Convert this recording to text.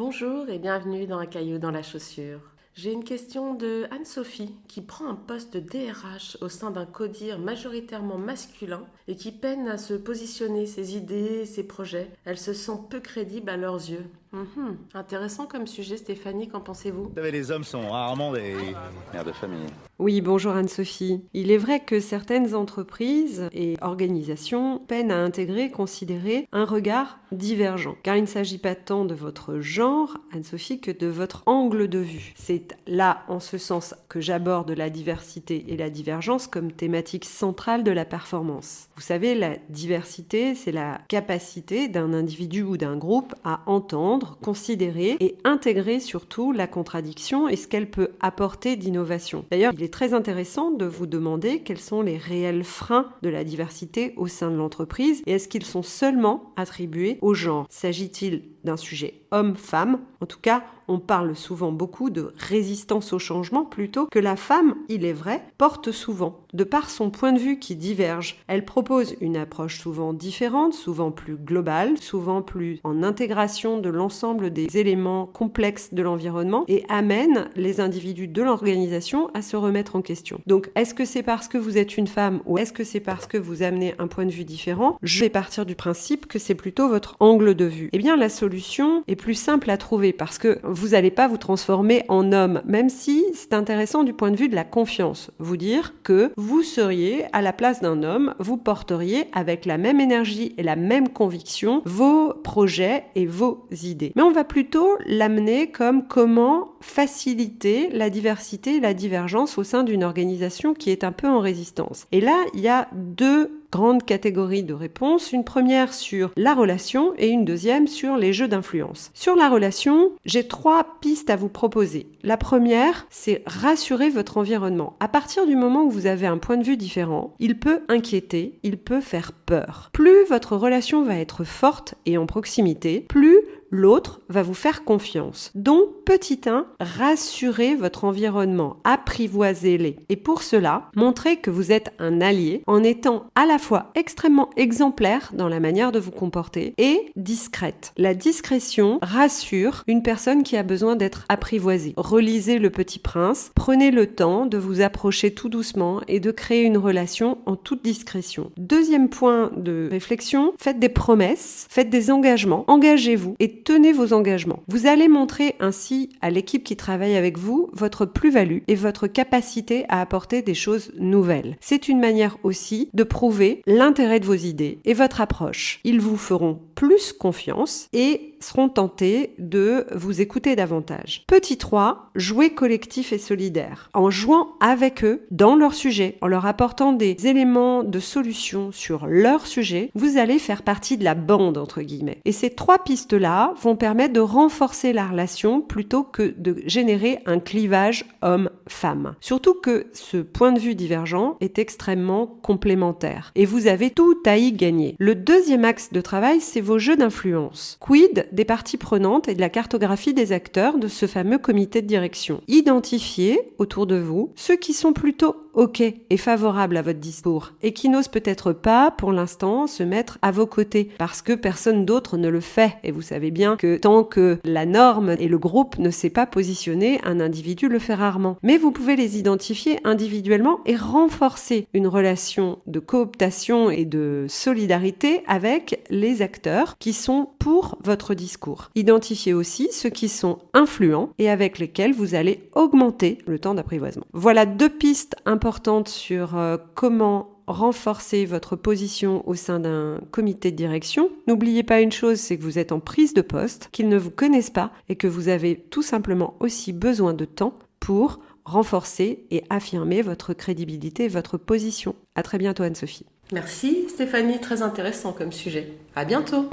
Bonjour et bienvenue dans Un caillou dans la chaussure. J'ai une question de Anne-Sophie qui prend un poste de DRH au sein d'un codir majoritairement masculin et qui peine à se positionner ses idées, ses projets. Elle se sent peu crédible à leurs yeux. Intéressant comme sujet, Stéphanie, qu'en pensez-vous ? Vous savez, les hommes sont rarement des mères de famille. Oui, bonjour Anne-Sophie. Il est vrai que certaines entreprises et organisations peinent à intégrer, considérer un regard divergent. Car il ne s'agit pas tant de votre genre, Anne-Sophie, que de votre angle de vue. C'est là, en ce sens, que j'aborde la diversité et la divergence comme thématique centrale de la performance. Vous savez, la diversité, c'est la capacité d'un individu ou d'un groupe à entendre, considérer et intégrer surtout la contradiction et ce qu'elle peut apporter d'innovation. D'ailleurs, il est très intéressant de vous demander quels sont les réels freins de la diversité au sein de l'entreprise et est-ce qu'ils sont seulement attribués au genre. S'agit-il d'un sujet homme-femme ? En tout cas, on parle souvent beaucoup de résistance au changement plutôt que la femme, il est vrai, porte souvent. De par son point de vue qui diverge, elle propose une approche souvent différente, souvent plus globale, souvent plus en intégration de l'ensemble des éléments complexes de l'environnement et amène les individus de l'organisation à se remettre en question. Donc, est-ce que c'est parce que vous êtes une femme ou est-ce que c'est parce que vous amenez un point de vue différent ? Je vais partir du principe que c'est plutôt votre angle de vue. Eh bien, la solution est plus simple à trouver parce que vous n'allez pas vous transformer en homme, même si c'est intéressant du point de vue de la confiance. Vous dire que vous seriez à la place d'un homme, vous porteriez avec la même énergie et la même conviction vos projets et vos idées. Mais on va plutôt l'amener comme comment faciliter la diversité et la divergence au sein d'une organisation qui est un peu en résistance. Et là, il y a deux grandes catégories de réponses. Une première sur la relation et une deuxième sur les jeux d'influence. Sur la relation, j'ai 3 pistes à vous proposer. La première, c'est rassurer votre environnement. À partir du moment où vous avez un point de vue différent, il peut inquiéter, il peut faire peur. Plus votre relation va être forte et en proximité, plus l'autre va vous faire confiance. Donc, petit 1, rassurez votre environnement, apprivoisez-les. Et pour cela, montrez que vous êtes un allié en étant à la fois extrêmement exemplaire dans la manière de vous comporter et discrète. La discrétion rassure une personne qui a besoin d'être apprivoisée. Relisez Le Petit Prince, prenez le temps de vous approcher tout doucement et de créer une relation en toute discrétion. Deuxième point de réflexion, faites des promesses, faites des engagements, engagez-vous et tenez vos engagements. Vous allez montrer ainsi à l'équipe qui travaille avec vous votre plus-value et votre capacité à apporter des choses nouvelles. C'est une manière aussi de prouver l'intérêt de vos idées et votre approche. Ils vous feront plus confiance et seront tentés de vous écouter davantage. Petit 3, jouer collectif et solidaire. En jouant avec eux dans leur sujet, en leur apportant des éléments de solution sur leur sujet, vous allez faire partie de la bande, entre guillemets. Et ces 3 pistes-là vont permettre de renforcer la relation plutôt que de générer un clivage homme-femme. Surtout que ce point de vue divergent est extrêmement complémentaire. Et vous avez tout à y gagner. Le deuxième axe de travail, c'est vos jeux d'influence. Quid des parties prenantes et de la cartographie des acteurs de ce fameux comité de direction. Identifiez autour de vous ceux qui sont plutôt OK et favorables à votre discours et qui n'osent peut-être pas pour l'instant se mettre à vos côtés parce que personne d'autre ne le fait. Et vous savez bien que tant que la norme et le groupe ne s'est pas positionné, un individu le fait rarement. Mais vous pouvez les identifier individuellement et renforcer une relation de cooptation et de solidarité avec les acteurs qui sont pour votre discours. Identifiez aussi ceux qui sont influents et avec lesquels vous allez augmenter le temps d'apprivoisement. Voilà 2 pistes importantes sur comment renforcer votre position au sein d'un comité de direction. N'oubliez pas une chose, c'est que vous êtes en prise de poste, qu'ils ne vous connaissent pas et que vous avez tout simplement aussi besoin de temps pour renforcer et affirmer votre crédibilité et votre position. À très bientôt Anne-Sophie. Merci Stéphanie, très intéressant comme sujet. À bientôt.